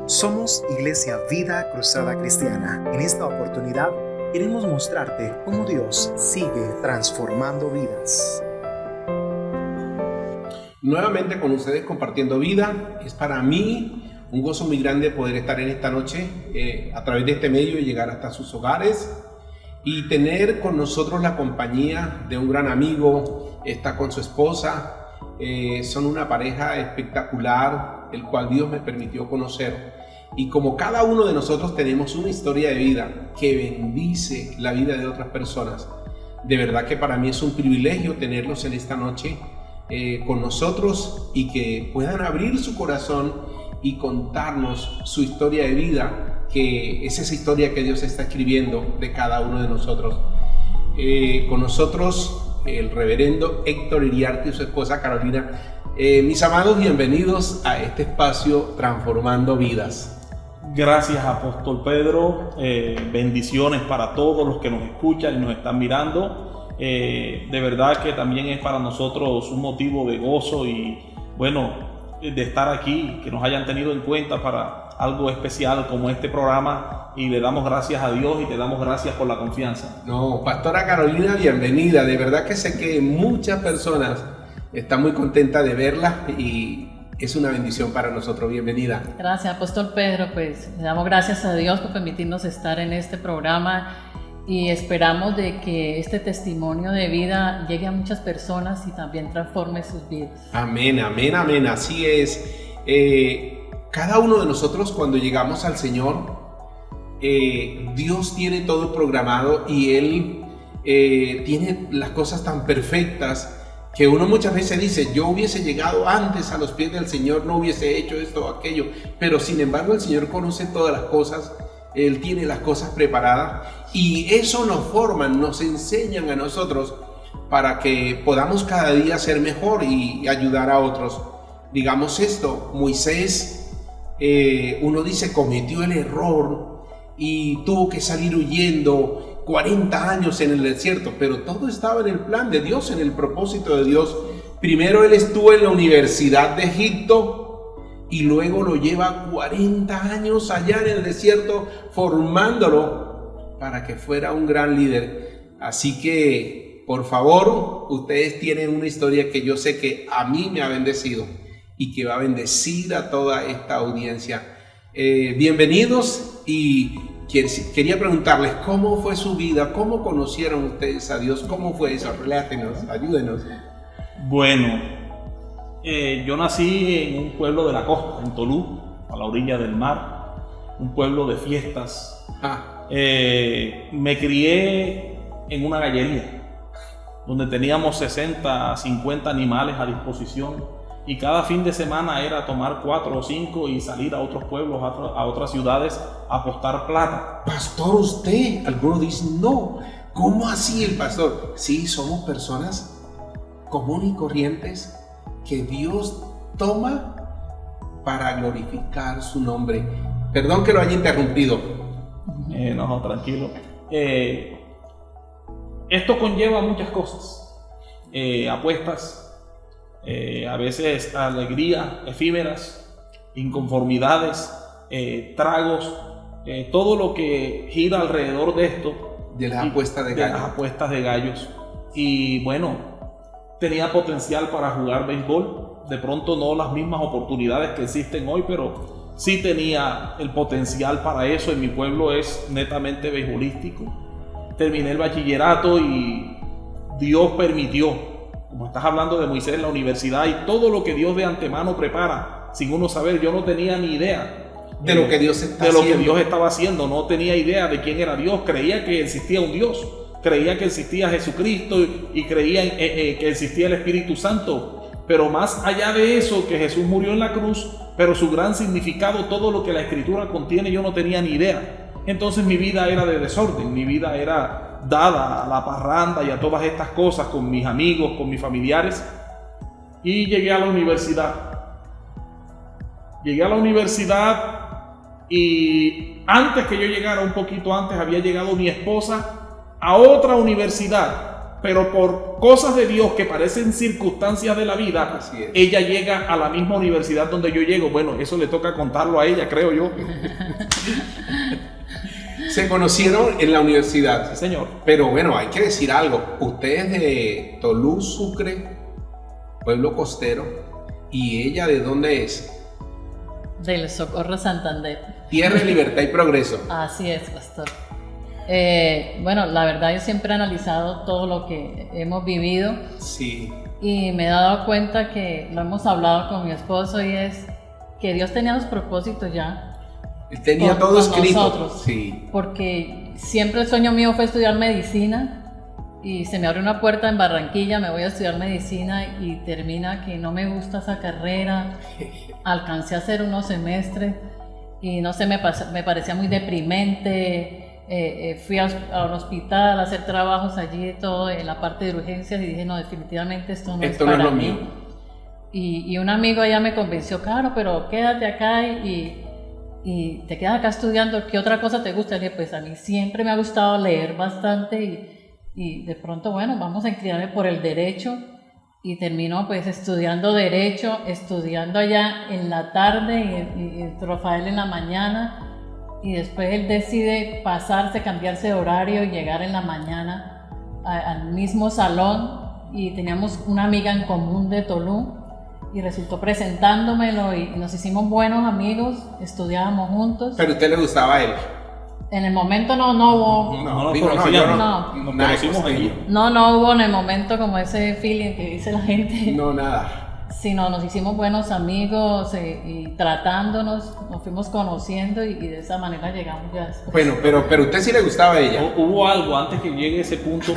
Somos Iglesia Vida Cruzada Cristiana. En esta oportunidad queremos mostrarte cómo Dios sigue transformando vidas. Nuevamente con ustedes compartiendo vida. Es para mí un gozo muy grande poder estar en esta noche a través de este medio y llegar hasta sus hogares y tener con nosotros la compañía de un gran amigo. Está con su esposa. Son una pareja espectacular, el cual Dios me permitió conocer. Y como cada uno de nosotros tenemos una historia de vida que bendice la vida de otras personas, de verdad que para mí es un privilegio tenerlos en esta noche con nosotros y que puedan abrir su corazón y contarnos su historia de vida, que es esa historia que Dios está escribiendo de cada uno de nosotros. Con nosotros el reverendo Héctor Iriarte y su esposa Carolina. Mis amados, bienvenidos a este espacio Transformando Vidas. Gracias, Apóstol Pedro. Bendiciones para todos los que nos escuchan y nos están mirando. De verdad que también es para nosotros un motivo de gozo y bueno, de estar aquí, que nos hayan tenido en cuenta para algo especial como este programa, y le damos gracias a Dios y te damos gracias por la confianza. No, Pastora Carolina, bienvenida. De verdad que sé que muchas personas están muy contentas de verla y es una bendición para nosotros. Bienvenida. Gracias, Apóstol Pedro. Pues le damos gracias a Dios por permitirnos estar en este programa y esperamos de que este testimonio de vida llegue a muchas personas y también transforme sus vidas. Amén, amén, amén. Así es. Cada uno de nosotros cuando llegamos al Señor, Dios tiene todo programado y Él tiene las cosas tan perfectas que uno muchas veces dice: yo hubiese llegado antes a los pies del Señor, no hubiese hecho esto o aquello, pero sin embargo el Señor conoce todas las cosas. Él tiene las cosas preparadas y eso nos forman, nos enseñan a nosotros para que podamos cada día ser mejor y ayudar a otros. Digamos esto, Moisés, uno dice, cometió el error y tuvo que salir huyendo 40 años en el desierto, pero todo estaba en el plan de Dios, en el propósito de Dios. Primero él estuvo en la Universidad de Egipto y luego lo lleva 40 años allá en el desierto formándolo para que fuera un gran líder. Así que, por favor, ustedes tienen una historia que yo sé que a mí me ha bendecido y que va a bendecir a toda esta audiencia. Bienvenidos, y quería preguntarles cómo fue su vida, cómo conocieron ustedes a Dios, cómo fue eso. Relátenos, ayúdenos. Bueno, yo nací en un pueblo de la costa, en Tolú, a la orilla del mar, un pueblo de fiestas. Me crié en una gallería donde teníamos 60, 50 animales a disposición y cada fin de semana era tomar 4 o 5 y salir a otros pueblos, a otras ciudades a apostar plata. Pastor, usted, algunos dicen, no, ¿cómo así el pastor? Sí, somos personas comunes y corrientes que Dios toma para glorificar su nombre. Perdón que lo haya interrumpido. No, tranquilo. Esto conlleva muchas cosas. Apuestas, a veces alegría, efímeras, inconformidades, tragos, todo lo que gira alrededor de esto. De las apuestas de gallos. De las apuestas de gallos. Y bueno, tenía potencial para jugar béisbol, de pronto no las mismas oportunidades que existen hoy, pero sí tenía el potencial para eso. En mi pueblo es netamente beisbolístico. Terminé el bachillerato y Dios permitió, como estás hablando de Moisés en la universidad y todo lo que Dios de antemano prepara, sin uno saber. Yo no tenía ni idea de lo que Dios estaba haciendo, no tenía idea de quién era Dios, creía que existía un Dios. Creía que existía Jesucristo y creía que existía el Espíritu Santo. Pero más allá de eso, que Jesús murió en la cruz, pero su gran significado, todo lo que la Escritura contiene, yo no tenía ni idea. Entonces mi vida era de desorden, mi vida era dada a la parranda y a todas estas cosas con mis amigos, con mis familiares. Y llegué a la universidad. Y antes que yo llegara, un poquito antes, había llegado mi esposa a otra universidad pero por cosas de Dios que parecen circunstancias de la vida, Así es. ella llega a la misma universidad donde yo llego. Bueno, eso le toca contarlo a ella, creo yo. Se conocieron en la universidad. Sí, señor. Pero bueno, hay que decir algo. Usted es de Tolú, Sucre, pueblo costero. ¿Y ella de dónde es? Del Socorro Santander. Tierra, libertad y progreso. Así es, pastor. Bueno, la verdad yo siempre he analizado todo lo que hemos vivido Sí. y me he dado cuenta que lo hemos hablado con mi esposo y es que Dios tenía los propósitos ya. Él tenía Con todo escrito. nosotros. Sí. Porque siempre el sueño mío fue estudiar medicina y se me abrió una puerta en Barranquilla, me voy a estudiar medicina y termina que no me gusta esa carrera. Alcancé a hacer unos semestres y no sé, me parecía muy deprimente. Fui a un hospital a hacer trabajos allí, todo en la parte de urgencias y dije, no, definitivamente esto no es para lo mí. mío. Y un amigo allá me convenció, claro, pero quédate acá y te quedas acá estudiando, ¿qué otra cosa te gusta? Le dije, pues a mí siempre me ha gustado leer bastante y de pronto, bueno, vamos a inclinarme por el derecho y terminó pues estudiando derecho, estudiando allá en la tarde y Rafael en la mañana y después él decide pasarse, cambiarse de horario y llegar en la mañana al mismo salón y teníamos una amiga en común de Tolú y resultó presentándomelo y nos hicimos buenos amigos, estudiábamos juntos. Pero a usted le gustaba a él. En el momento no hubo, No nos digo, conocíamos. yo No. Nos nada conocimos costeño. allí. no hubo en el momento como ese feeling que dice la gente, No, nada. sino nos hicimos buenos amigos y tratándonos, nos fuimos conociendo y de esa manera llegamos ya después. Bueno, pero a usted sí le gustaba a ella. Hubo algo, antes que llegue ese punto,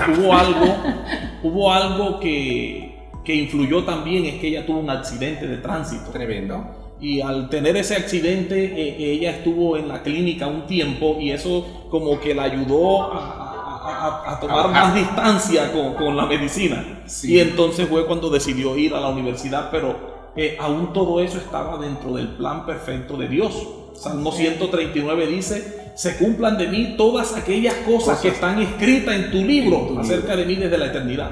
hubo algo que influyó también, es que ella tuvo un accidente de tránsito. Tremendo. Y al tener ese accidente, ella estuvo en la clínica un tiempo y eso como que la ayudó a tomar más distancia con la medicina. Sí. Y entonces fue cuando decidió ir a la universidad, pero aún todo eso estaba dentro del plan perfecto de Dios. Salmo 139 dice, se cumplan de mí todas aquellas cosas que están escritas en tu libro acerca de mí desde la eternidad.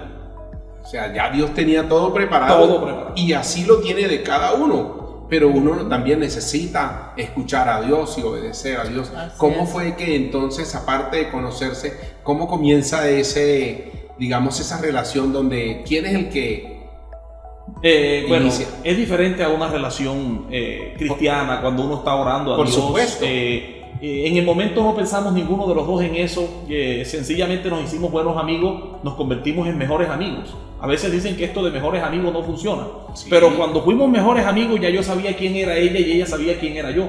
O sea, ya Dios tenía todo preparado. Todo preparado. Y así lo tiene de cada uno. Pero uno también necesita escuchar a Dios y obedecer a Dios. Así ¿Cómo es. fue que entonces, aparte de conocerse, cómo comienza esa relación donde quién es el que Bueno, inicia? es diferente a una relación cristiana cuando uno está orando a Por Dios. supuesto. En el momento no pensamos ninguno de los dos en eso, sencillamente nos hicimos buenos amigos, nos convertimos en mejores amigos. A veces dicen que esto de mejores amigos no funciona, Sí. pero cuando fuimos mejores amigos ya yo sabía quién era ella y ella sabía quién era yo.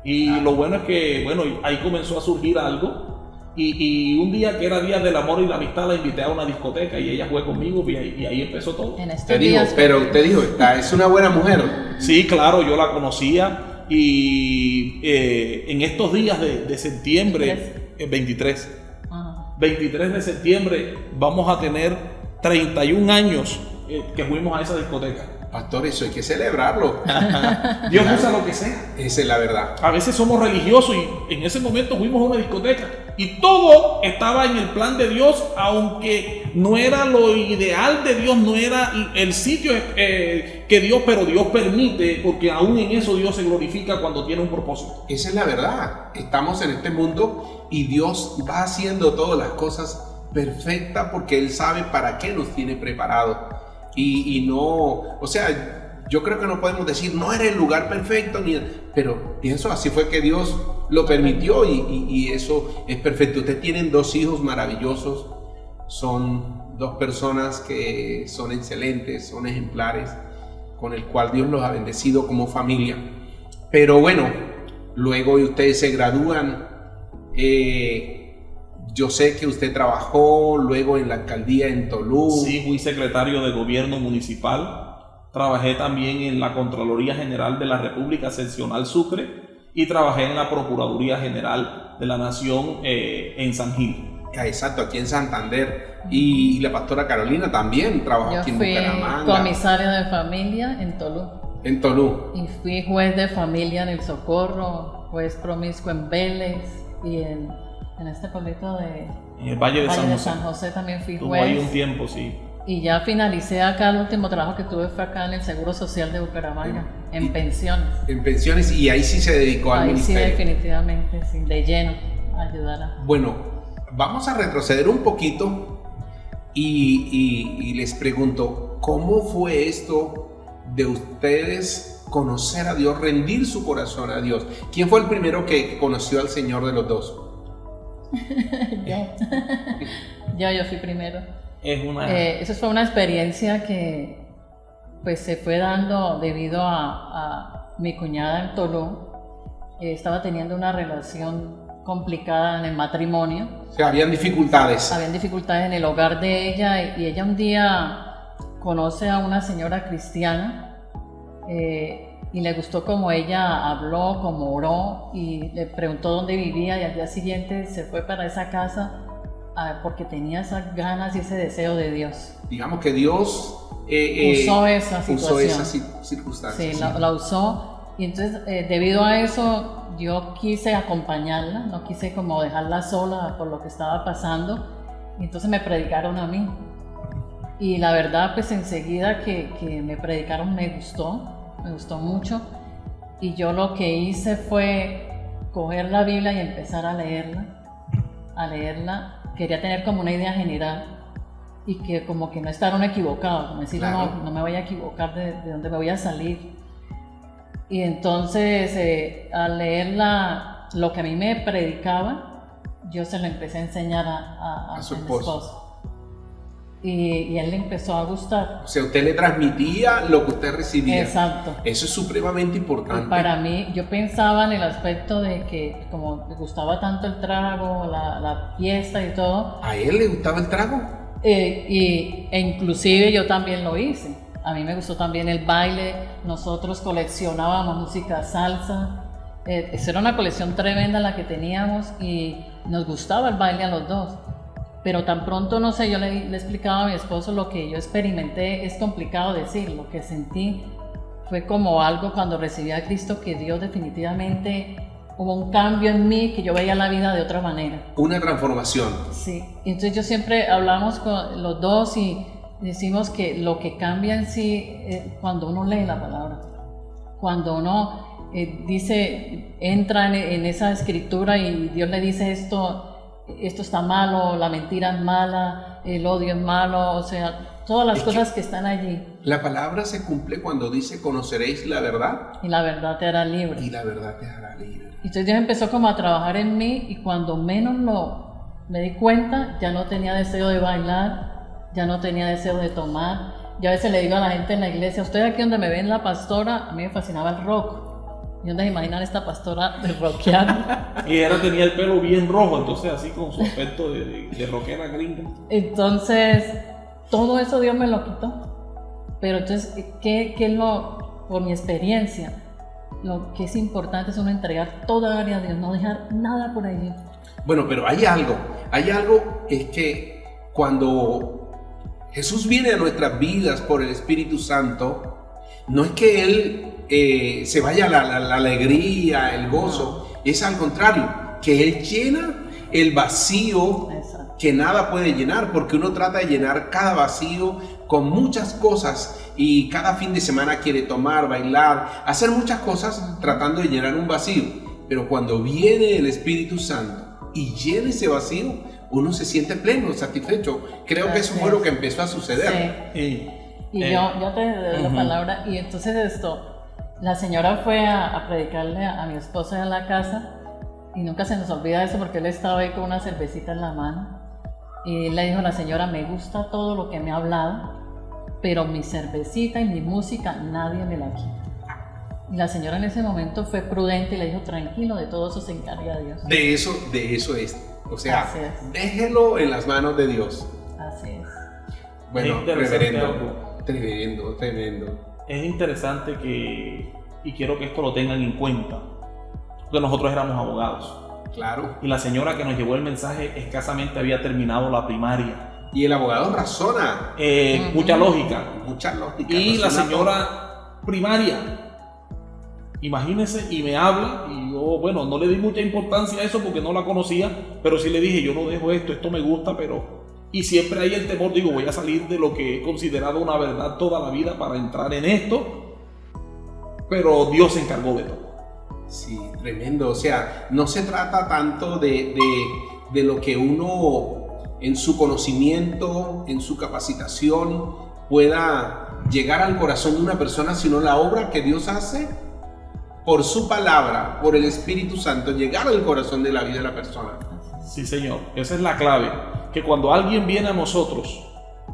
Y lo bueno es que, bueno, ahí comenzó a surgir algo. Y un día que era Día del Amor y la Amistad la invité a una discoteca y ella fue conmigo y ahí empezó todo. En estos Te dijo, días, pero usted dijo, es una buena mujer. Sí, claro, yo la conocía y en estos días de septiembre, 23 de septiembre, vamos a tener 31 años que fuimos a esa discoteca. Pastor, eso hay que celebrarlo. Dios usa lo que sea. Esa es la verdad. A veces somos religiosos y en ese momento fuimos a una discoteca y todo estaba en el plan de Dios, aunque no era lo ideal de Dios, no era el sitio que Dios, pero Dios permite, porque aún en eso Dios se glorifica cuando tiene un propósito. Esa es la verdad. Estamos en este mundo y Dios va haciendo todas las cosas perfectas porque Él sabe para qué nos tiene preparado. Y no, o sea, yo creo que no podemos decir, no era el lugar perfecto, pero pienso, así fue que Dios lo permitió y eso es perfecto. Ustedes tienen 2 hijos maravillosos, son 2 personas que son excelentes, son ejemplares, con el cual Dios los ha bendecido como familia. Pero bueno, luego ustedes se gradúan. Yo sé que usted trabajó luego en la alcaldía en Tolú. Sí, fui secretario de gobierno municipal, trabajé también en la Contraloría General de la República Seccional Sucre y trabajé en la Procuraduría General de la Nación en San Gil. Exacto, aquí en Santander. Y la pastora Carolina también trabajó yo aquí en fui Bucaramanga. comisario de familia en Tolú. En Tolú. Y fui juez de familia en El Socorro, juez promiscuo en Vélez y en este pueblito En el Valle de San José también fui Estuvo juez. ahí un tiempo, sí. Y ya finalicé acá, el último trabajo que tuve fue acá en el Seguro Social de Bucaramanga, en pensiones. En pensiones, y ahí sí se dedicó al Ahí ministerio. sí, definitivamente, sí, de lleno, ayudar a... Bueno, vamos a retroceder un poquito y les pregunto, ¿cómo fue esto de ustedes conocer a Dios, rendir su corazón a Dios? ¿Quién fue el primero que conoció al Señor de los dos? Yo fui primero. Eso fue una experiencia que pues se fue dando debido a mi cuñada en Tolú. Estaba teniendo una relación complicada en el matrimonio. O sea, habían dificultades. Habían dificultades en el hogar de ella y ella un día conoce a una señora cristiana y le gustó como ella habló, como oró, y le preguntó dónde vivía, y al día siguiente se fue para esa casa porque tenía esas ganas y ese deseo de Dios. Digamos que Dios usó esa situación. Usó esa circunstancia. Sí, la usó, y entonces debido a eso yo quise acompañarla, no quise como dejarla sola por lo que estaba pasando, y entonces me predicaron a mí. Y la verdad, pues enseguida que me predicaron me gustó mucho, y yo lo que hice fue coger la Biblia y empezar a leerla. Quería tener como una idea general y que como que no estar uno equivocado, como decir, claro, no me voy a equivocar de dónde me voy a salir. Y entonces al leerla, lo que a mí me predicaba, yo se lo empecé a enseñar a su mi esposo. Y él le empezó a gustar. O sea, usted le transmitía lo que usted recibía. Exacto. Eso es supremamente importante. Y para mí, yo pensaba en el aspecto de que como le gustaba tanto el trago, la fiesta y todo. ¿A él le gustaba el trago? E inclusive yo también lo hice. A mí me gustó también el baile. Nosotros coleccionábamos música salsa. Esa era una colección tremenda la que teníamos y nos gustaba el baile a los dos. Pero tan pronto, no sé, yo le explicaba a mi esposo lo que yo experimenté, es complicado decir, lo que sentí fue como algo cuando recibí a Cristo, que Dios definitivamente hubo un cambio en mí, que yo veía la vida de otra manera. Una transformación. Sí, entonces yo siempre hablamos con los dos y decimos que lo que cambia en sí es cuando uno lee la palabra, cuando uno entra en esa escritura y Dios le dice esto está malo, la mentira es mala, el odio es malo, o sea, todas las cosas que están allí. La palabra se cumple cuando dice conoceréis la verdad. Y la verdad te hará libre. Y la verdad te hará libre. Entonces Dios empezó como a trabajar en mí y cuando menos me di cuenta, ya no tenía deseo de bailar, ya no tenía deseo de tomar. Yo a veces le digo a la gente en la iglesia, usted aquí donde me ven la pastora, a mí me fascinaba el rock. ¿Y dónde se imaginan esta pastora de rockear? Y ella tenía el pelo bien rojo, entonces así con su aspecto de rockera gringa. Entonces, todo eso Dios me lo quitó. Pero entonces, por mi experiencia, lo que es importante es uno entregar toda área a Dios, no dejar nada por allí. Bueno, pero hay algo es que cuando Jesús viene a nuestras vidas por el Espíritu Santo, no es que Él se vaya la alegría, el gozo, es al contrario, que Él llena el vacío. Exacto. Que nada puede llenar, porque uno trata de llenar cada vacío con muchas cosas y cada fin de semana quiere tomar, bailar, hacer muchas cosas tratando de llenar un vacío, pero cuando viene el Espíritu Santo y llena ese vacío, uno se siente pleno, satisfecho. Creo que eso fue lo que empezó a suceder. Sí. Y yo te doy la palabra, y entonces la señora fue a predicarle a mi esposa en la casa, y nunca se nos olvida eso porque él estaba ahí con una cervecita en la mano, y le dijo a la señora, me gusta todo lo que me ha hablado, pero mi cervecita y mi música nadie me la quita. Y la señora en ese momento fue prudente y le dijo, tranquilo, de todo eso se encarga Dios. De eso es, o sea, déjelo en las manos de Dios. Así es. Bueno, reverendo. Tremendo. Es interesante y quiero que esto lo tengan en cuenta, porque nosotros éramos abogados. Claro. Y la señora que nos llevó el mensaje escasamente había terminado la primaria. Y el abogado razona. Mucha lógica. Mucha lógica. Y la señora primaria Imagínense, y me habla, y yo, bueno, no le di mucha importancia a eso porque no la conocía, pero sí le dije, yo no dejo esto me gusta, pero... Y siempre hay el temor, digo, voy a salir de lo que he considerado una verdad toda la vida para entrar en esto, pero Dios se encargó de todo. Sí, tremendo. O sea, no se trata tanto de lo que uno en su conocimiento, en su capacitación pueda llegar al corazón de una persona, sino la obra que Dios hace por su palabra, por el Espíritu Santo, llegar al corazón de la vida de la persona. Sí, Señor, esa es la clave, que cuando alguien viene a nosotros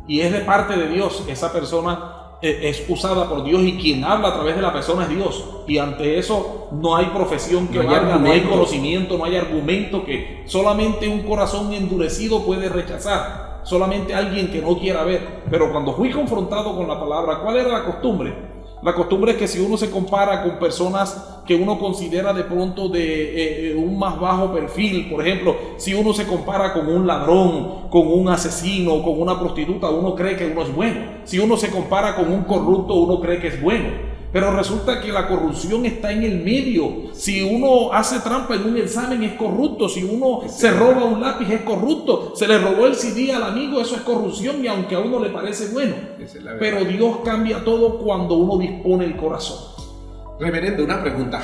y es de parte de Dios, esa persona es usada por Dios y quien habla a través de la persona es Dios, y ante eso no hay profesión que valga, no hay conocimiento, no hay argumento, que solamente un corazón endurecido puede rechazar, solamente alguien que no quiera ver. Pero cuando fui confrontado con la palabra, ¿cuál era la costumbre? La costumbre es que si uno se compara con personas que uno considera de pronto de un más bajo perfil, por ejemplo, si uno se compara con un ladrón, con un asesino, con una prostituta, uno cree que uno es bueno. Si uno se compara con un corrupto, uno cree que es bueno. Pero resulta que la corrupción está en el medio. Si uno hace trampa en un examen, es corrupto. Si uno se roba un lápiz, es corrupto. Se le robó el CD al amigo, eso es corrupción, y aunque a uno le parece bueno. Pero Dios cambia todo cuando uno dispone el corazón. Reverendo, una pregunta.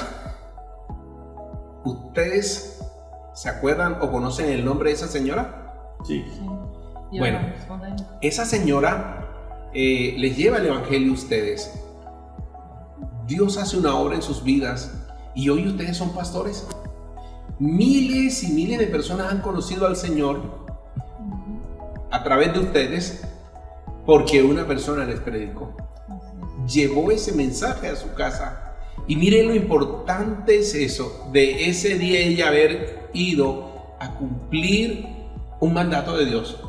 ¿Ustedes se acuerdan o conocen el nombre de esa señora? Sí. Bueno, esa señora les lleva el evangelio a ustedes. Dios hace una obra en sus vidas y hoy ustedes son pastores. Miles y miles de personas han conocido al Señor a través de ustedes porque una persona les predicó. Llevó ese mensaje a su casa. Y miren lo importante es eso, de ese día ella haber ido a cumplir un mandato de Dios.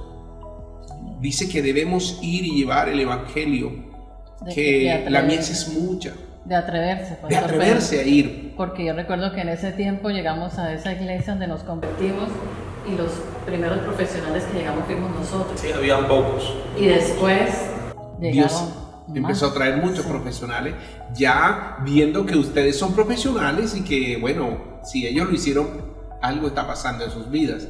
Dice que debemos ir y llevar el evangelio, que la mies es mucha. De atreverse. De atreverse a ir. Porque yo recuerdo que en ese tiempo llegamos a esa iglesia donde nos convertimos y los primeros profesionales que llegamos fuimos nosotros. Sí, habían pocos. Y después llegaron Dios empezó a traer muchos profesionales, ya viendo que ustedes son profesionales y que, bueno, si ellos lo hicieron, algo está pasando en sus vidas.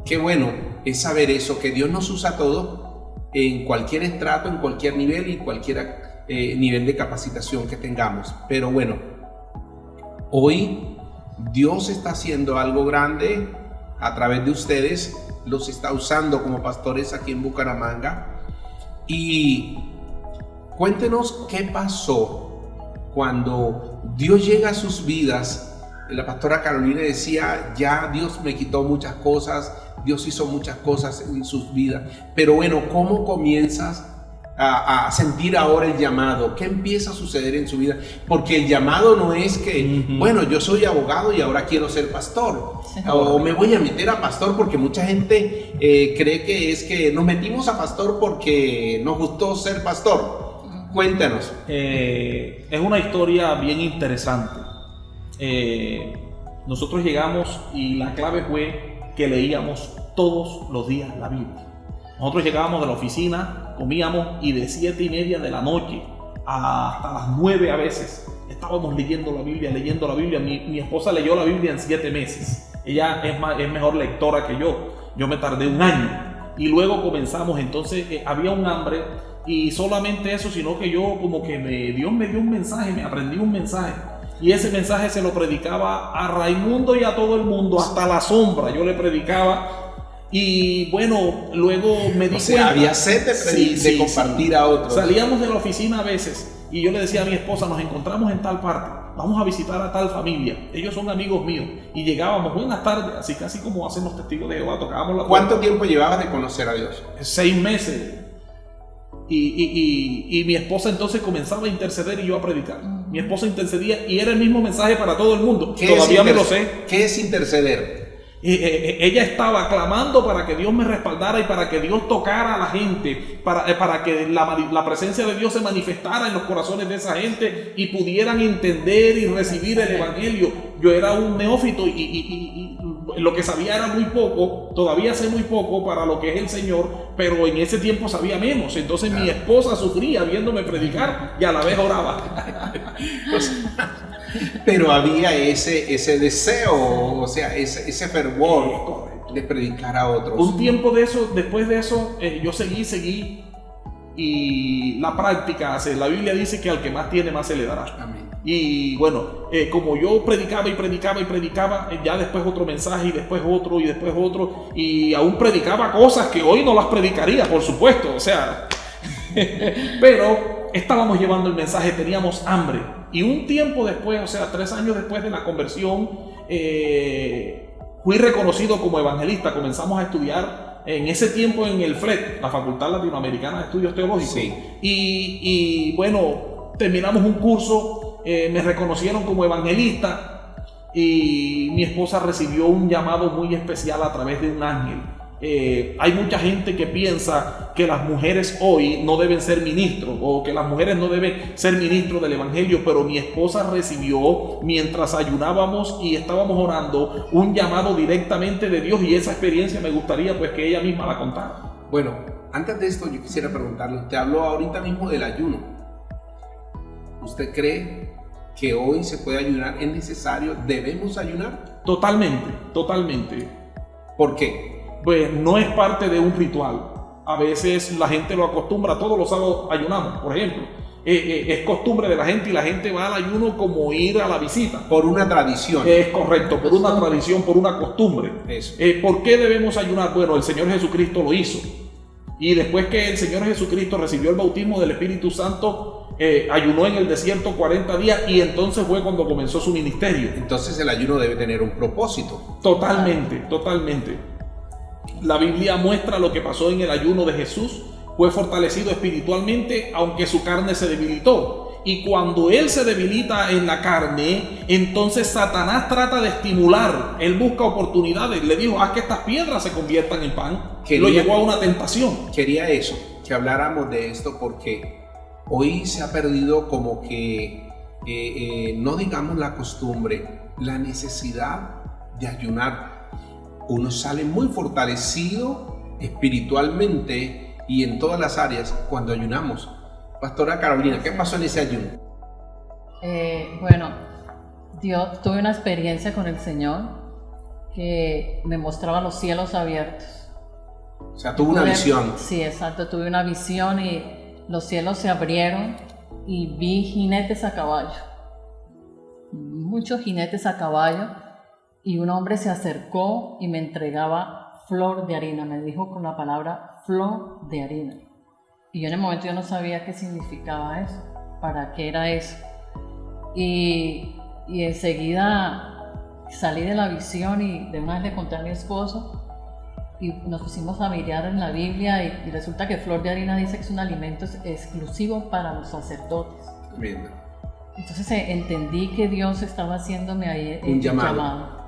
Qué bueno es saber eso, que Dios nos usa todo en cualquier estrato, en cualquier nivel y cualquier nivel de capacitación que tengamos. Pero bueno, hoy Dios está haciendo algo grande a través de ustedes, los está usando como pastores aquí en Bucaramanga. Y cuéntenos qué pasó cuando Dios llega a sus vidas. La pastora Carolina decía, ya Dios me quitó muchas cosas, Dios hizo muchas cosas en sus vidas, pero bueno, ¿cómo comienzas a sentir ahora el llamado? ¿Qué empieza a suceder en su vida? Porque el llamado no es que, bueno, yo soy abogado y ahora quiero ser pastor, o me voy a meter a pastor, porque mucha gente cree que es que nos metimos a pastor porque nos gustó ser pastor. Cuéntanos. Es una historia bien interesante. Nosotros llegamos y la clave fue que leíamos todos los días la Biblia. Nosotros llegábamos de la oficina, comíamos y de 7:30 de la noche hasta las 9 a veces estábamos leyendo la Biblia. Mi esposa leyó la Biblia en 7 meses. Ella es mejor lectora que yo. Yo me tardé 1 año. Y luego comenzamos, entonces había un hambre, y solamente eso, sino que yo como que Dios me dio un mensaje, me aprendí un mensaje. Y ese mensaje se lo predicaba a Raimundo y a todo el mundo, hasta la sombra yo le predicaba. Y bueno, luego me di cuenta. Había sed de compartir a otros. Salíamos de la oficina a veces y yo le decía a mi esposa, nos encontramos en tal parte, vamos a visitar a tal familia, ellos son amigos míos. Y llegábamos, buenas tardes, así casi como hacen los testigos de Jehová, tocábamos la puerta. ¿Cuánto tiempo llevabas de conocer a Dios? 6 meses. Y mi esposa entonces comenzaba a interceder y yo a predicar. Mi esposa intercedía y era el mismo mensaje para todo el mundo. Todavía me lo sé. ¿Qué es interceder? Ella estaba clamando para que Dios me respaldara y para que Dios tocara a la gente, para que la presencia de Dios se manifestara en los corazones de esa gente y pudieran entender y recibir el evangelio. Yo era un neófito y lo que sabía era muy poco, todavía sé muy poco para lo que es el Señor, pero en ese tiempo sabía menos. Entonces mi esposa sufría viéndome predicar y a la vez oraba. pero había ese deseo, o sea, ese fervor de predicar a otros. Un tiempo de eso, después de eso, yo seguí, y la práctica hace, la Biblia dice que al que más tiene, más se le dará. Amén. Y bueno, como yo predicaba, ya después otro mensaje, y después otro, y aún predicaba cosas que hoy no las predicaría, por supuesto, o sea, pero estábamos llevando el mensaje, teníamos hambre. Y un tiempo después, o sea, 3 años después de la conversión, fui reconocido como evangelista. Comenzamos a estudiar en ese tiempo en el FLET, la Facultad Latinoamericana de Estudios Teológicos. Sí. Y bueno, terminamos un curso, me reconocieron como evangelista, y mi esposa recibió un llamado muy especial a través de un ángel. Hay mucha gente que piensa que las mujeres hoy no deben ser ministros, o que las mujeres no deben ser ministros del evangelio, pero mi esposa recibió, mientras ayunábamos y estábamos orando, un llamado directamente de Dios, y esa experiencia me gustaría pues que ella misma la contara. Bueno, antes de esto yo quisiera preguntarle, usted habló ahorita mismo del ayuno. ¿Usted cree que hoy se puede ayunar? ¿Es necesario? ¿Debemos ayunar? Totalmente. ¿Por qué? Pues no es parte de un ritual. A veces la gente lo acostumbra, todos los sábados ayunamos, por ejemplo. Es costumbre de la gente, y la gente va al ayuno como ir a la visita. Por una tradición. Es correcto, por una tradición, por una costumbre. Eso. ¿Por qué debemos ayunar? Bueno, el Señor Jesucristo lo hizo. Y después que el Señor Jesucristo recibió el bautismo del Espíritu Santo, ayunó en el desierto 40 días, y entonces fue cuando comenzó su ministerio. Entonces el ayuno debe tener un propósito. Totalmente. La Biblia muestra lo que pasó en el ayuno de Jesús. Fue fortalecido espiritualmente, aunque su carne se debilitó. Y cuando él se debilita en la carne, entonces Satanás trata de estimular. Él busca oportunidades. Le dijo, haz que estas piedras se conviertan en pan. Lo llevó a una tentación. Quería eso, que habláramos de esto, porque hoy se ha perdido como que, no digamos la costumbre, la necesidad de ayunar. Uno sale muy fortalecido espiritualmente y en todas las áreas cuando ayunamos. Pastora Carolina, ¿qué pasó en ese ayuno? Bueno, tuve una experiencia con el Señor que me mostraba los cielos abiertos. O sea, tuvo una visión. Sí, exacto, tuve una visión y los cielos se abrieron y vi jinetes a caballo, muchos jinetes a caballo, y un hombre se acercó y me entregaba flor de harina, me dijo con la palabra flor de harina. Y yo en el momento yo no sabía qué significaba eso, para qué era eso. Y enseguida salí de la visión y de una vez le conté a mi esposo y nos pusimos a mirar en la Biblia y resulta que flor de harina dice que es un alimento exclusivo para los sacerdotes. Bien. Entonces entendí que Dios estaba haciéndome ahí un llamado.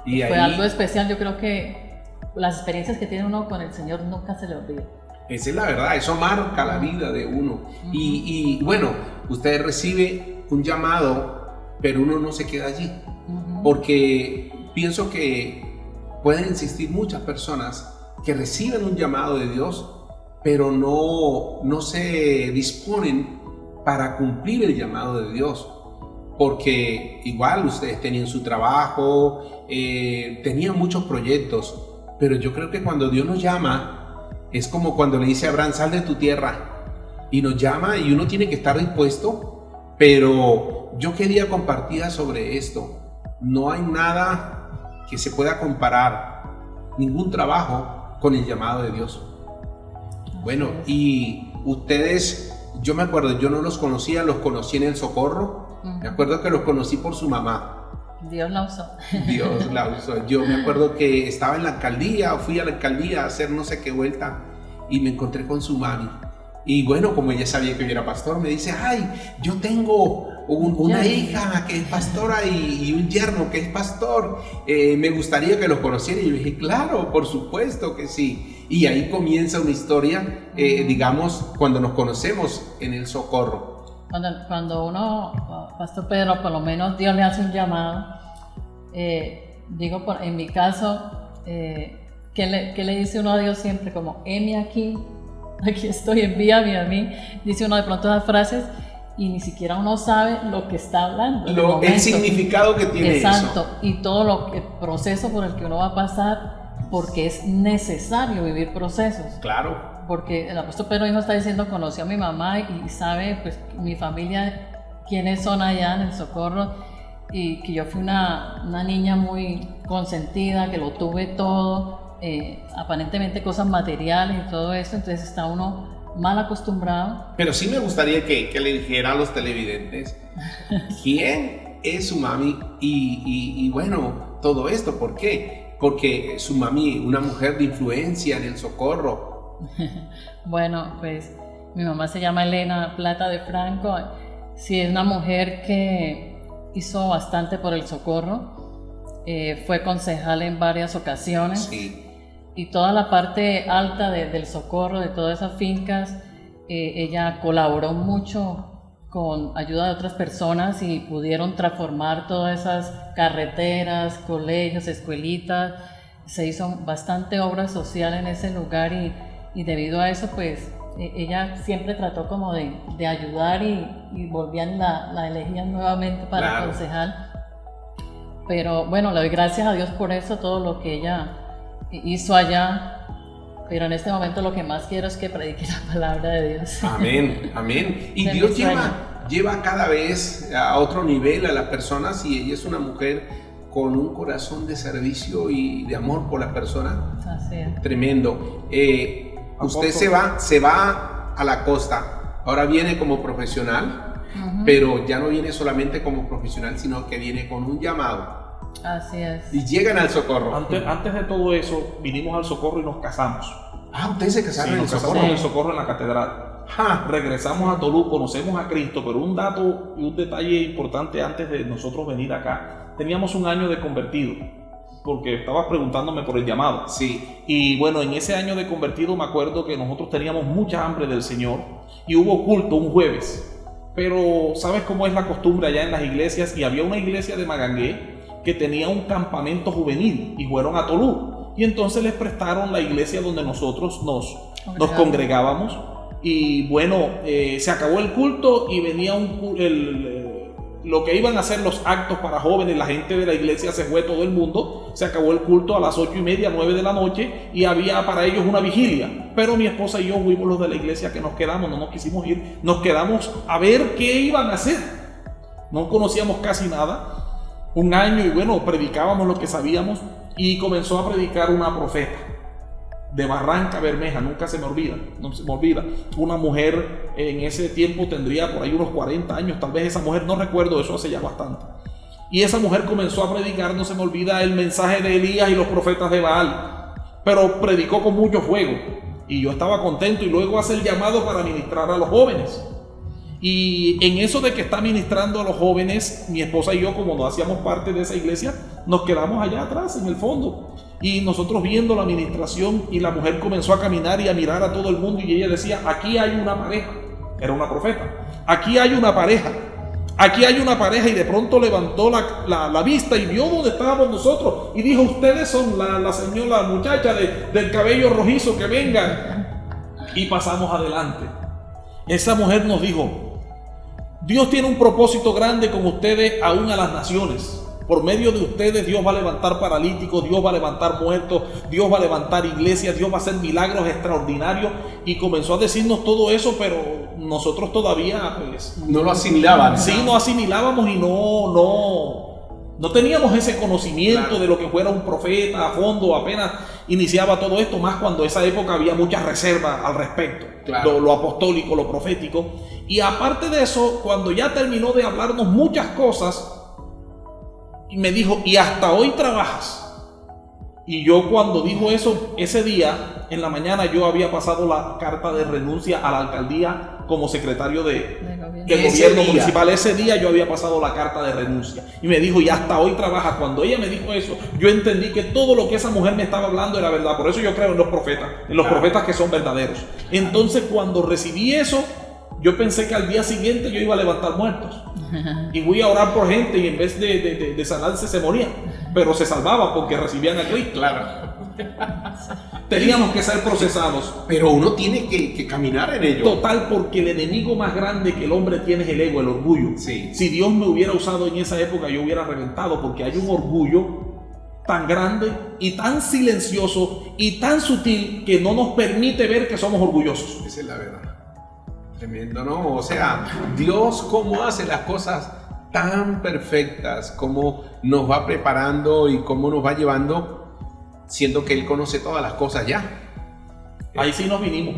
Y fue ahí, algo especial. Yo creo que las experiencias que tiene uno con el Señor nunca se le olvidan. Esa es la verdad, eso marca la vida de uno. Y bueno, usted recibe un llamado, pero uno no se queda allí. Porque pienso que pueden existir muchas personas que reciben un llamado de Dios, pero no se disponen para cumplir el llamado de Dios. Porque igual ustedes tenían su trabajo, tenían muchos proyectos, pero yo creo que cuando Dios nos llama, es como cuando le dice a Abraham, sal de tu tierra, y nos llama y uno tiene que estar dispuesto. Pero yo quería compartir sobre esto. No hay nada que se pueda comparar, ningún trabajo con el llamado de Dios. Bueno, y ustedes, yo me acuerdo, yo no los conocía, los conocí en el Socorro. Me acuerdo que los conocí por su mamá. Dios la usó. Dios la usó. Yo me acuerdo que estaba en la alcaldía, fui a la alcaldía a hacer no sé qué vuelta y me encontré con su mami. Y bueno, como ella sabía que yo era pastor, me dice, ay, yo tengo una hija que es pastora y un yerno que es pastor. Me gustaría que los conociera. Y yo dije, claro, por supuesto que sí. Y ahí comienza una historia, digamos, cuando nos conocemos en el Socorro. Cuando uno, Pastor Pedro, por lo menos Dios le hace un llamado, digo, en mi caso, ¿qué le dice uno a Dios siempre? Como, heme aquí estoy, envíame a mí, dice uno de pronto esas frases, y ni siquiera uno sabe lo que está hablando. El significado que tiene eso. Exacto, y todo el proceso por el que uno va a pasar, porque es necesario vivir procesos. Claro. Porque el apóstol Pedro mismo está diciendo, conoció a mi mamá y sabe, pues, mi familia, quiénes son allá en el Socorro, y que yo fui una niña muy consentida, que lo tuve todo, aparentemente cosas materiales y todo eso, entonces está uno mal acostumbrado. Pero sí me gustaría que le dijera a los televidentes quién es su mami y bueno, todo esto. ¿Por qué? Porque su mami, una mujer de influencia en el Socorro. Bueno, pues mi mamá se llama Elena Plata de Franco. Sí, es una mujer que hizo bastante por el Socorro. Fue concejal en varias ocasiones. Sí. Y toda la parte alta del Socorro, de todas esas fincas, ella colaboró mucho con ayuda de otras personas y pudieron transformar todas esas carreteras, colegios, escuelitas. Se hizo bastante obra social en ese lugar y debido a eso, pues, ella siempre trató como de ayudar y volvían la elegían nuevamente para concejal. Pero bueno, le doy gracias a Dios por eso, todo lo que ella hizo allá, pero en este momento lo que más quiero es que predique la palabra de Dios. Amén, amén. Y Dios lleva cada vez a otro nivel a las personas, y ella es una mujer con un corazón de servicio y de amor por las personas. Así es. Tremendo. Usted se va a la costa, ahora viene como profesional, pero ya no viene solamente como profesional, sino que viene con un llamado. Así es. Y llegan al Socorro. Antes de todo eso, vinimos al Socorro y nos casamos. Ah, ¿ustedes se casaron en el Socorro? Casamos en el Socorro, en la catedral. Regresamos a Tolú, conocemos a Cristo, pero un dato y un detalle importante antes de nosotros venir acá. Teníamos un año de convertido, porque estabas preguntándome por el llamado. Sí. Y bueno, en ese año de convertido me acuerdo que nosotros teníamos mucha hambre del Señor y hubo culto un jueves. Pero ¿sabes cómo es la costumbre allá en las iglesias? Y había una iglesia de Magangué que tenía un campamento juvenil y fueron a Tolú. Y entonces les prestaron la iglesia donde nosotros nos congregábamos. Y bueno, se acabó el culto y venía lo que iban a hacer los actos para jóvenes. La gente de la iglesia se fue, todo el mundo. Se acabó el culto a las 8:30, 9 de la noche y había para ellos una vigilia. Pero mi esposa y yo fuimos los de la iglesia que nos quedamos, no nos quisimos ir. Nos quedamos a ver qué iban a hacer. No conocíamos casi nada. Un año y bueno, predicábamos lo que sabíamos y comenzó a predicar una profeta de Barranca Bermeja, nunca se me olvida, no se me olvida. Una mujer en ese tiempo tendría por ahí unos 40 años, tal vez esa mujer, no recuerdo, eso hace ya bastante. Y esa mujer comenzó a predicar, no se me olvida, el mensaje de Elías y los profetas de Baal, pero predicó con mucho fuego y yo estaba contento y luego hace el llamado para ministrar a los jóvenes. Y en eso de que está ministrando a los jóvenes, mi esposa y yo, como no hacíamos parte de esa iglesia, nos quedamos allá atrás en el fondo y nosotros viendo la ministración, y la mujer comenzó a caminar y a mirar a todo el mundo y ella decía: aquí hay una pareja, era una profeta, aquí hay una pareja, aquí hay una pareja, y de pronto levantó la vista y vio dónde estábamos nosotros y dijo: ustedes son la señora, la muchacha del cabello rojizo, que vengan. Y pasamos adelante. Esa mujer nos dijo: Dios tiene un propósito grande con ustedes, aún a las naciones. Por medio de ustedes Dios va a levantar paralíticos, Dios va a levantar muertos, Dios va a levantar iglesias, Dios va a hacer milagros extraordinarios. Y comenzó a decirnos todo eso, pero nosotros todavía pues, no lo asimilaban. Sí, no asimilábamos y no teníamos ese conocimiento de lo que fuera un profeta a fondo. Apenas iniciaba todo esto, más cuando en esa época había muchas reservas al respecto, lo apostólico, lo profético. Y aparte de eso, cuando ya terminó de hablarnos muchas cosas, me dijo: y hasta hoy trabajas. Y yo, cuando dijo eso, ese día en la mañana yo había pasado la carta de renuncia a la alcaldía como secretario de gobierno municipal. Ese día yo había pasado la carta de renuncia y me dijo: y hasta hoy trabajas. Cuando ella me dijo eso, yo entendí que todo lo que esa mujer me estaba hablando era verdad. Por eso yo creo en los profetas, profetas que son verdaderos. Entonces, cuando recibí eso, yo pensé que al día siguiente yo iba a levantar muertos y voy a orar por gente, y en vez de sanarse se morían, pero se salvaban porque recibían a Cristo. Claro. teníamos que ser procesados. Pero uno tiene que caminar en ello. Total, porque el enemigo más grande que el hombre tiene es el ego, el orgullo. Sí. Si Dios me hubiera usado en esa época, yo hubiera reventado, porque hay un orgullo tan grande y tan silencioso y tan sutil que no nos permite ver que somos orgullosos. Esa es la verdad. Tremendo, ¿no? O sea, Dios cómo hace las cosas tan perfectas, cómo nos va preparando y cómo nos va llevando, siendo que Él conoce todas las cosas ya. Ahí sí nos vinimos.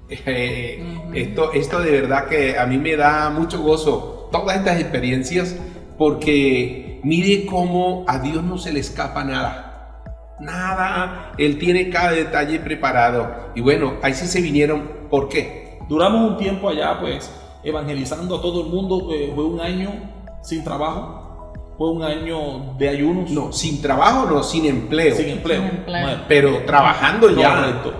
Esto de verdad que a mí me da mucho gozo, todas estas experiencias, porque mire cómo a Dios no se le escapa nada. Nada, Él tiene cada detalle preparado. Y bueno, ahí sí se vinieron. ¿Por qué? Duramos un tiempo allá, pues, evangelizando a todo el mundo. Fue un año sin trabajo, fue un año de ayunos. No, sin trabajo, no, sin empleo. Sin empleo. Sin empleo. Bueno, Pero trabajando ya. correcto.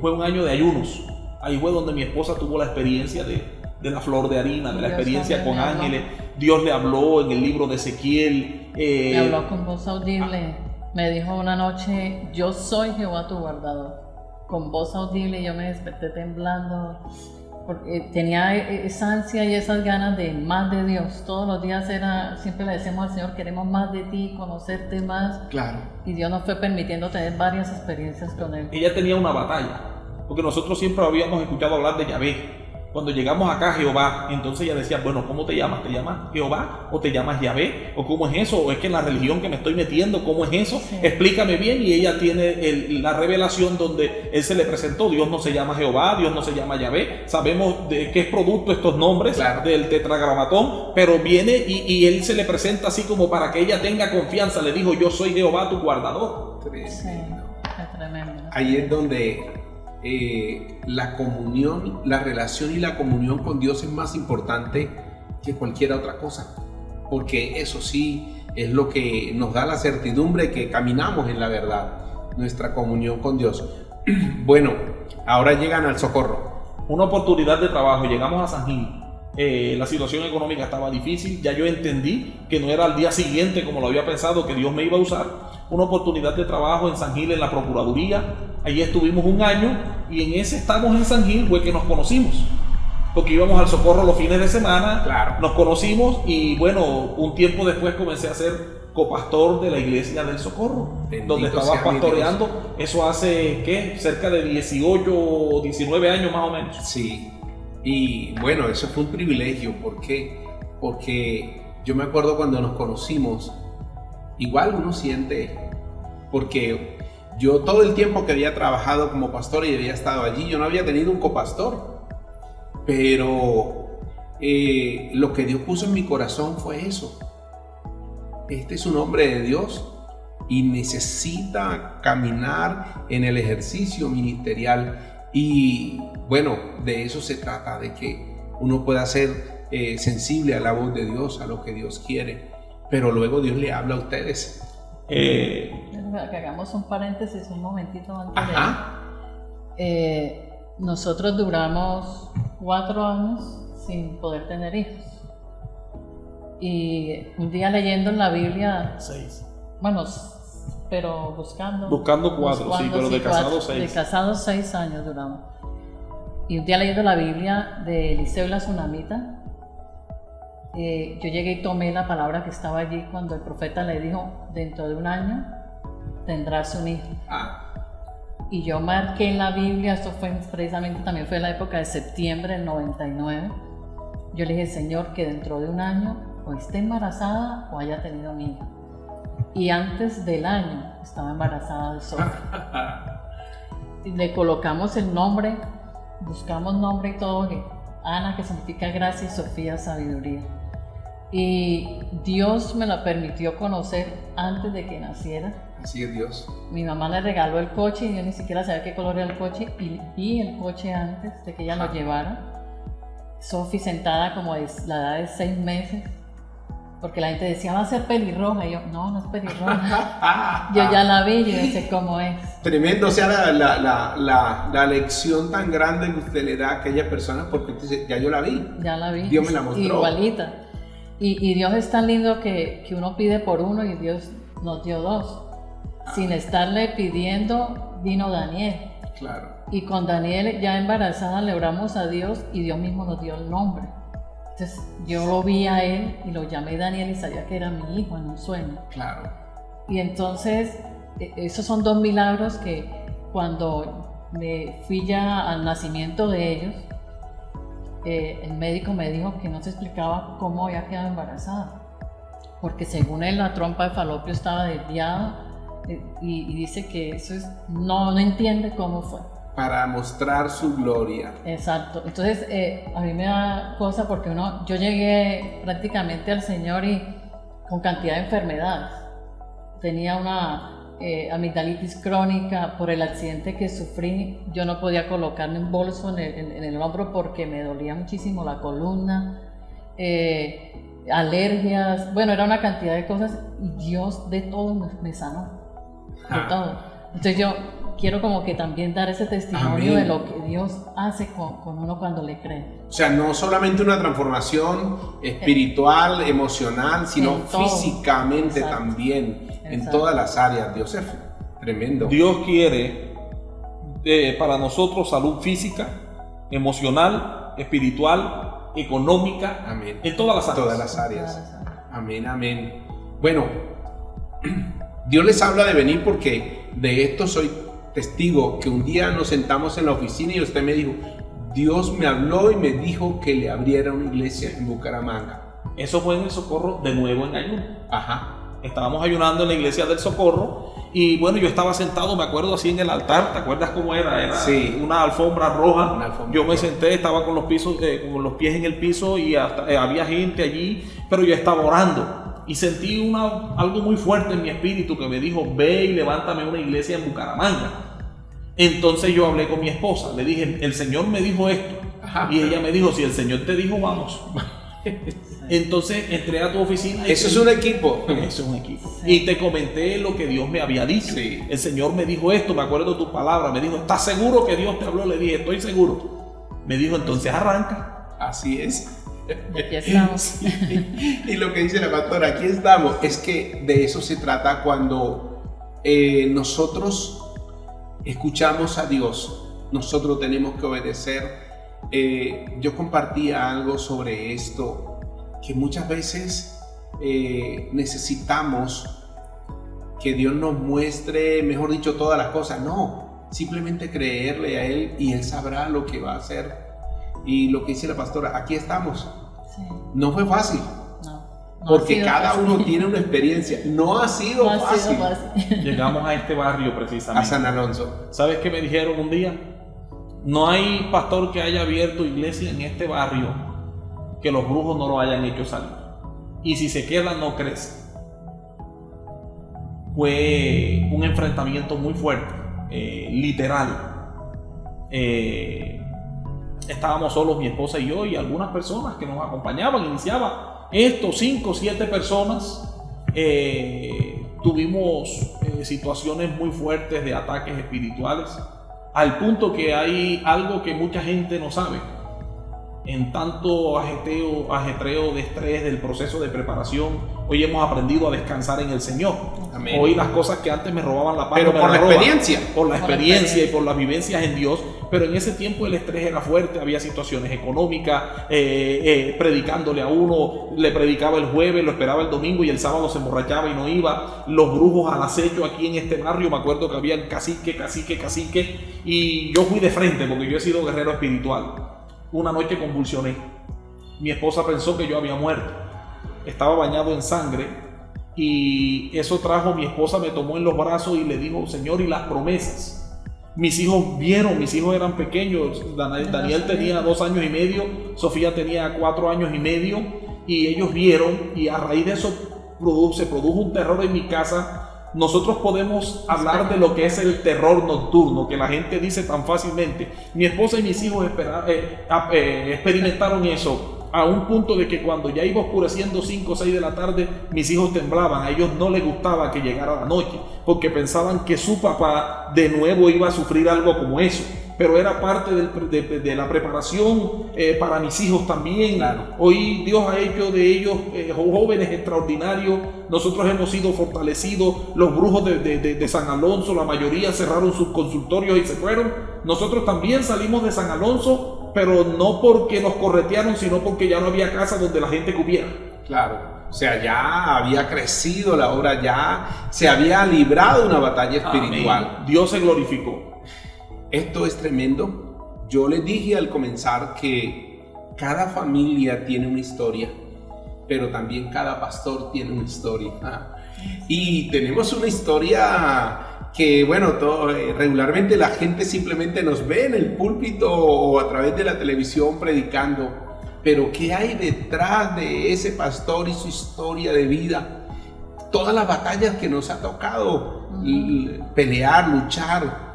Fue un año de ayunos. Ahí fue donde mi esposa tuvo la experiencia de la flor de harina, de la Dios experiencia con le habló. ángeles. Dios le habló en el libro de Ezequiel. Me habló con voz audible. Me dijo una noche, yo soy Jehová tu guardador. Con voz audible yo me desperté temblando, porque tenía esa ansia y esas ganas de más de Dios. Todos los días siempre le decíamos al Señor, queremos más de ti, conocerte más. Claro. Y Dios nos fue permitiendo tener varias experiencias con Él. Ella tenía una batalla, porque nosotros siempre habíamos escuchado hablar de Yahvé. Cuando llegamos acá, Jehová, entonces ella decía, bueno, ¿cómo te llamas? ¿Te llamas Jehová o te llamas Yahvé? ¿O cómo es eso? ¿O es que en la religión que me estoy metiendo, cómo es eso? Sí. Explícame bien. Y ella tiene la revelación donde Él se le presentó. Dios no se llama Jehová, Dios no se llama Yahvé. Sabemos de qué es producto estos nombres, Claro. del tetragramatón, pero viene y Él se le presenta así como para que ella tenga confianza. Le dijo, yo soy Jehová tu guardador. Sí, es tremendo. Ahí es donde la comunión, la relación y la comunión con Dios es más importante que cualquier otra cosa, porque eso sí es lo que nos da la certidumbre que caminamos en la verdad, nuestra comunión con Dios. Bueno, ahora llegan al Socorro. Una oportunidad de trabajo, llegamos a San Gil. La situación económica estaba difícil, ya yo entendí que no era al día siguiente como lo había pensado que Dios me iba a usar. Una oportunidad de trabajo en San Gil, en la Procuraduría. Allí estuvimos un año y en ese estamos en San Gil fue que nos conocimos, porque íbamos al Socorro los fines de semana. Claro. Nos conocimos y bueno, un tiempo después comencé a ser copastor de la iglesia del Socorro, Bendito donde estaba sea mi pastoreando. Dios. Eso hace, ¿qué? Cerca de 18 o 19 años más o menos. Sí, y bueno, eso fue un privilegio. ¿Por qué? Porque yo me acuerdo cuando nos conocimos, igual uno siente, porque yo todo el tiempo que había trabajado como pastor y había estado allí, yo no había tenido un copastor, pero lo que Dios puso en mi corazón fue eso. Este es un hombre de Dios y necesita caminar en el ejercicio ministerial. Y bueno, de eso se trata, de que uno pueda ser sensible a la voz de Dios, a lo que Dios quiere, pero luego Dios le habla a ustedes. Que hagamos un paréntesis un momentito antes de... nosotros duramos 4 años sin poder tener hijos. Y un día leyendo en la Biblia, 6. bueno, pero buscando 4, sí, pero de casados 6. De casados 6 años duramos. Y un día leyendo la Biblia de Eliseo y la Tsunamita, yo llegué y tomé la palabra que estaba allí cuando el profeta le dijo, dentro de un año tendrás un hijo. Y yo marqué en la Biblia, esto fue precisamente, también fue en la época de septiembre del 99, yo le dije, Señor, que dentro de un año o esté embarazada o haya tenido un hijo. Y antes del año estaba embarazada de Sofía. Y le colocamos el nombre, buscamos nombre y todo, Ana, que significa gracia, y Sofía, sabiduría. Y Dios me la permitió conocer antes de que naciera. Así es Dios. Mi mamá le regaló el coche y yo ni siquiera sabía qué color era el coche, y vi el coche antes de que ella lo llevara. Sofía sentada como de la edad de 6 meses, porque la gente decía, va a ser pelirroja, y yo, no es pelirroja. Yo ya la vi, yo sé cómo es. Tremendo, o sea, la lección tan grande que usted le da a aquellas personas, porque usted dice, ya yo la vi. Ya la vi. Dios me la mostró. Igualita. Y Dios es tan lindo que uno pide por uno y Dios nos dio 2. sin estarle pidiendo, vino Daniel. Claro. Y con Daniel ya embarazada le oramos a Dios y Dios mismo nos dio el nombre. Entonces yo lo vi a él y lo llamé Daniel y sabía que era mi hijo en un sueño. Claro. Y entonces esos son 2 milagros que cuando me fui ya al nacimiento de ellos, el médico me dijo que no se explicaba cómo había quedado embarazada. Porque según él la trompa de falopio estaba desviada y dice que eso es, no entiende cómo fue. Para mostrar su gloria. Exacto. Entonces, a mí me da cosa porque yo llegué prácticamente al Señor y con cantidad de enfermedades. Tenía una amigdalitis crónica por el accidente que sufrí. Yo no podía colocarme un bolso en el hombro porque me dolía muchísimo la columna. Alergias. Bueno, era una cantidad de cosas y Dios de todo me sanó. De todo. Entonces yo quiero como que también dar ese testimonio. Amén. De lo que Dios hace con uno cuando le cree. O sea, no solamente una transformación espiritual, emocional, sino físicamente. Exacto. También. Exacto. En todas las áreas. Dios es tremendo. Dios quiere para nosotros salud física, emocional, espiritual, económica. Amén. En todas las áreas. Todas las áreas. Amén, amén. Bueno, Dios les habla de venir porque de esto soy testigo, que un día nos sentamos en la oficina y usted me dijo, Dios me habló y me dijo que le abriera una iglesia en Bucaramanga. Eso fue en el Socorro, de nuevo en ayuno. Ajá. Estábamos ayunando en la iglesia del Socorro y bueno, yo estaba sentado, me acuerdo así en el altar, ¿te acuerdas cómo era? Era sí. Una alfombra roja. Una alfombra yo me roja. senté, estaba con los pies en el piso y hasta, había gente allí, pero yo estaba orando. Y sentí algo muy fuerte en mi espíritu que me dijo, ve y levántame una iglesia en Bucaramanga. Entonces yo hablé con mi esposa, le dije, el Señor me dijo esto. Ajá. Y ella me dijo, si el Señor te dijo, vamos. Entonces entré a tu oficina. Eso es un equipo. Eso es un equipo. Sí. Y te comenté lo que Dios me había dicho. Sí. El Señor me dijo esto, me acuerdo de tu palabra. Me dijo, ¿estás seguro que Dios te habló? Le dije, estoy seguro. Me dijo, entonces arranca. Así es. Aquí estamos. Sí. Y lo que dice la pastora, aquí estamos, es que de eso se trata cuando nosotros escuchamos a Dios, nosotros tenemos que obedecer. Yo compartía algo sobre esto, que muchas veces necesitamos que Dios nos muestre, mejor dicho, todas las cosas. No, simplemente creerle a Él y Él sabrá lo que va a hacer. Y lo que dice la pastora, aquí estamos. Sí. No fue fácil. No porque cada uno tiene una experiencia. No ha sido fácil. Llegamos a este barrio precisamente. A San Alonso. ¿Sabes qué me dijeron un día? No hay pastor que haya abierto iglesia en este barrio que los brujos no lo hayan hecho salir. Y si se queda, no crece. Fue un enfrentamiento muy fuerte, literal. Estábamos solos, mi esposa y yo, y algunas personas que nos acompañaban. Iniciaba esto, 5 o 7 personas. Tuvimos situaciones muy fuertes de ataques espirituales, al punto que hay algo que mucha gente no sabe. En tanto ajetreo de estrés del proceso de preparación, hoy hemos aprendido a descansar en el Señor. Amén. Hoy las cosas que antes me robaban la paz, pero por la experiencia. Por la experiencia y por las vivencias en Dios. Pero en ese tiempo el estrés era fuerte, había situaciones económicas, predicándole a uno, le predicaba el jueves, lo esperaba el domingo y el sábado se emborrachaba y no iba. Los brujos al acecho aquí en este barrio, me acuerdo que había cacique, y yo fui de frente porque yo he sido guerrero espiritual. Una noche convulsioné. Mi esposa pensó que yo había muerto. Estaba bañado en sangre y eso trajo, mi esposa me tomó en los brazos y le dijo, Señor, y las promesas. Mis hijos vieron, mis hijos eran pequeños. Daniel tenía 2 años y medio, Sofía tenía 4 años y medio, y ellos vieron, y a raíz de eso se produjo un terror en mi casa. Nosotros podemos hablar de lo que es el terror nocturno, que la gente dice tan fácilmente. Mi esposa y mis hijos experimentaron eso a un punto de que cuando ya iba oscureciendo 5 o 6 de la tarde, mis hijos temblaban. A ellos no les gustaba que llegara la noche, porque pensaban que su papá de nuevo iba a sufrir algo como eso. pero era parte de la preparación para mis hijos también. Claro. Hoy Dios ha hecho de ellos jóvenes extraordinarios. Nosotros hemos sido fortalecidos. Los brujos de San Alonso, la mayoría cerraron sus consultorios y se fueron. Nosotros también salimos de San Alonso, pero no porque nos corretearon, sino porque ya no había casa donde la gente cupiera. Claro. O sea, ya había crecido la obra, ya se había librado una batalla espiritual. Amén. Dios se glorificó. Esto es tremendo. Yo les dije al comenzar que cada familia tiene una historia, pero también cada pastor tiene una historia. Y tenemos una historia que, bueno, regularmente la gente simplemente nos ve en el púlpito o a través de la televisión predicando. Pero ¿qué hay detrás de ese pastor y su historia de vida? Todas las batallas que nos ha tocado pelear, luchar.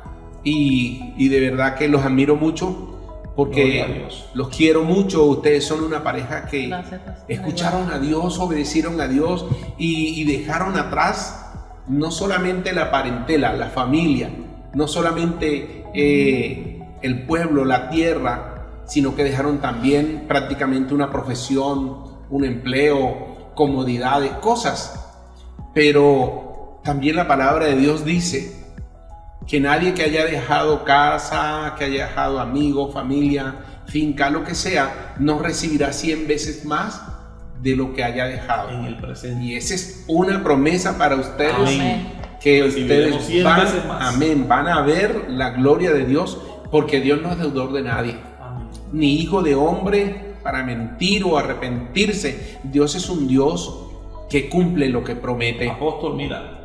Y de verdad que los admiro mucho porque los quiero mucho. Ustedes son una pareja que escucharon a Dios, obedecieron a Dios y dejaron atrás no solamente la parentela, la familia, no solamente el pueblo, la tierra, sino que dejaron también prácticamente una profesión, un empleo, comodidades, cosas. Pero también la palabra de Dios dice que nadie que haya dejado casa, que haya dejado amigos, familia, finca, lo que sea, no recibirá 100 veces más de lo que haya dejado en el presente. Y esa es una promesa para ustedes. Amén. Que ustedes 100 veces más. van a ver la gloria de Dios, porque Dios no es deudor de nadie, ni hijo de hombre para mentir o arrepentirse. Dios es un Dios que cumple lo que promete. Apóstol, mira,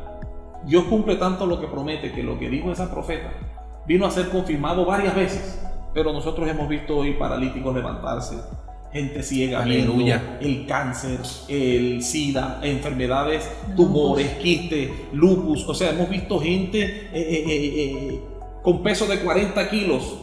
Dios cumple tanto lo que promete que lo que dijo esa profeta vino a ser confirmado varias veces, pero nosotros hemos visto hoy paralíticos levantarse, gente ciega, aleluya, viendo, el cáncer, el SIDA, enfermedades, tumores, quistes, lupus. O sea, hemos visto gente con peso de 40 kilos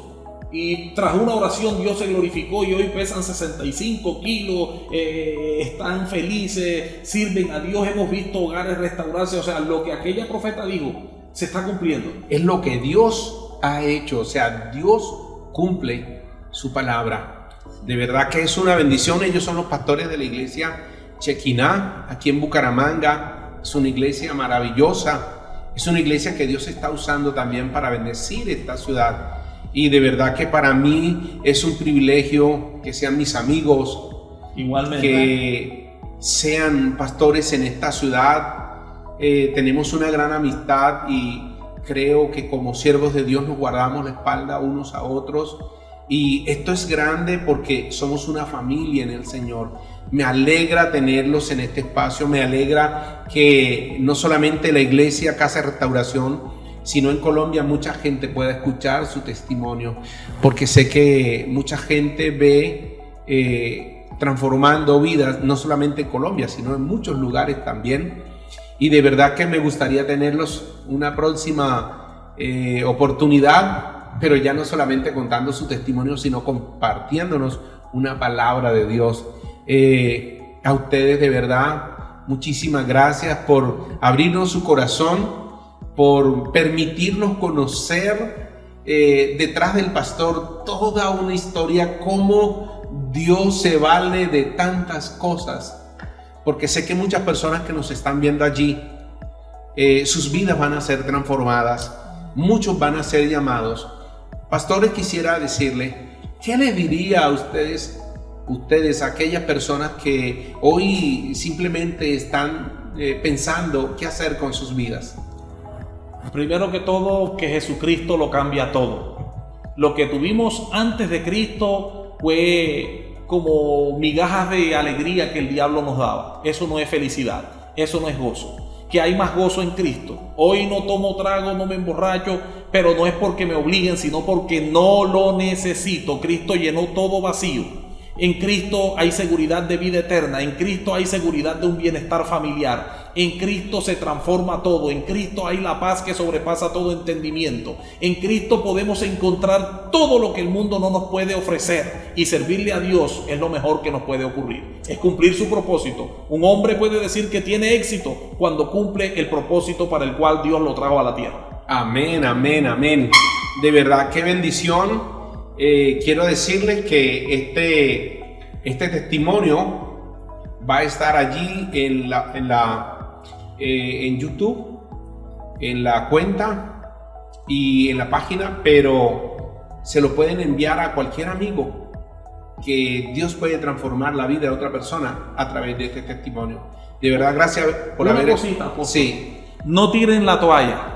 y tras una oración Dios se glorificó y hoy pesan 65 kilos, están felices, sirven a Dios. Hemos visto hogares restaurarse. O sea, lo que aquella profeta dijo se está cumpliendo. Es lo que Dios ha hecho. O sea, Dios cumple su palabra. De verdad que es una bendición. Ellos son los pastores de la iglesia Chequiná, aquí en Bucaramanga. Es una iglesia maravillosa. Es una iglesia que Dios está usando también para bendecir esta ciudad. Y de verdad que para mí es un privilegio que sean mis amigos, igualmente, que sean pastores en esta ciudad. Tenemos una gran amistad y creo que como siervos de Dios nos guardamos la espalda unos a otros. Y esto es grande porque somos una familia en el Señor. Me alegra tenerlos en este espacio, me alegra que no solamente la iglesia Casa de Restauración, sino en Colombia mucha gente pueda escuchar su testimonio, porque sé que mucha gente ve transformando vidas, no solamente en Colombia, sino en muchos lugares también. Y de verdad que me gustaría tenerlos una próxima oportunidad, pero ya no solamente contando su testimonio, sino compartiéndonos una palabra de Dios. A ustedes de verdad, muchísimas gracias por abrirnos su corazón, por permitirnos conocer detrás del pastor toda una historia, cómo Dios se vale de tantas cosas, porque sé que muchas personas que nos están viendo allí, sus vidas van a ser transformadas, muchos van a ser llamados. Pastores, quisiera decirle, ¿qué les diría a ustedes, a aquellas personas que hoy simplemente están pensando qué hacer con sus vidas? Primero que todo, que Jesucristo lo cambia todo. Lo que tuvimos antes de Cristo fue como migajas de alegría que el diablo nos daba. Eso no es felicidad, eso no es gozo. Que hay más gozo en Cristo. Hoy no tomo trago, no me emborracho, pero no es porque me obliguen, sino porque no lo necesito. Cristo llenó todo vacío. En Cristo hay seguridad de vida eterna. En Cristo hay seguridad de un bienestar familiar. En Cristo se transforma todo. En Cristo hay la paz que sobrepasa todo entendimiento. En Cristo podemos encontrar todo lo que el mundo no nos puede ofrecer. Y servirle a Dios es lo mejor que nos puede ocurrir. Es cumplir su propósito. Un hombre puede decir que tiene éxito cuando cumple el propósito para el cual Dios lo trajo a la tierra. Amén, amén, amén. De verdad, qué bendición. Quiero decirles que este testimonio va a estar allí en YouTube, en la cuenta y en la página, pero se lo pueden enviar a cualquier amigo, que Dios puede transformar la vida de otra persona a través de este testimonio. De verdad, gracias por Una haber... cosita, Sí. No tiren la toalla.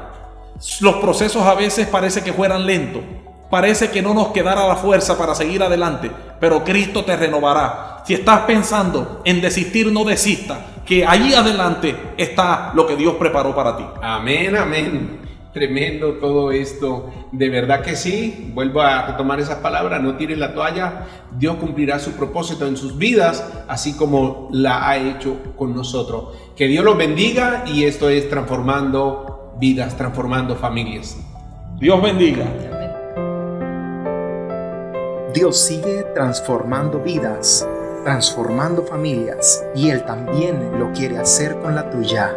Los procesos a veces parece que fueran lentos. Parece que no nos quedara la fuerza para seguir adelante, pero Cristo te renovará. Si estás pensando en desistir, no desistas, que allí adelante está lo que Dios preparó para ti. Amén, amén. Tremendo todo esto. De verdad que sí. Vuelvo a retomar esas palabras. No tires la toalla. Dios cumplirá su propósito en sus vidas, así como la ha hecho con nosotros. Que Dios los bendiga, y esto es transformando vidas, transformando familias. Dios bendiga. Dios sigue transformando vidas, transformando familias, y Él también lo quiere hacer con la tuya.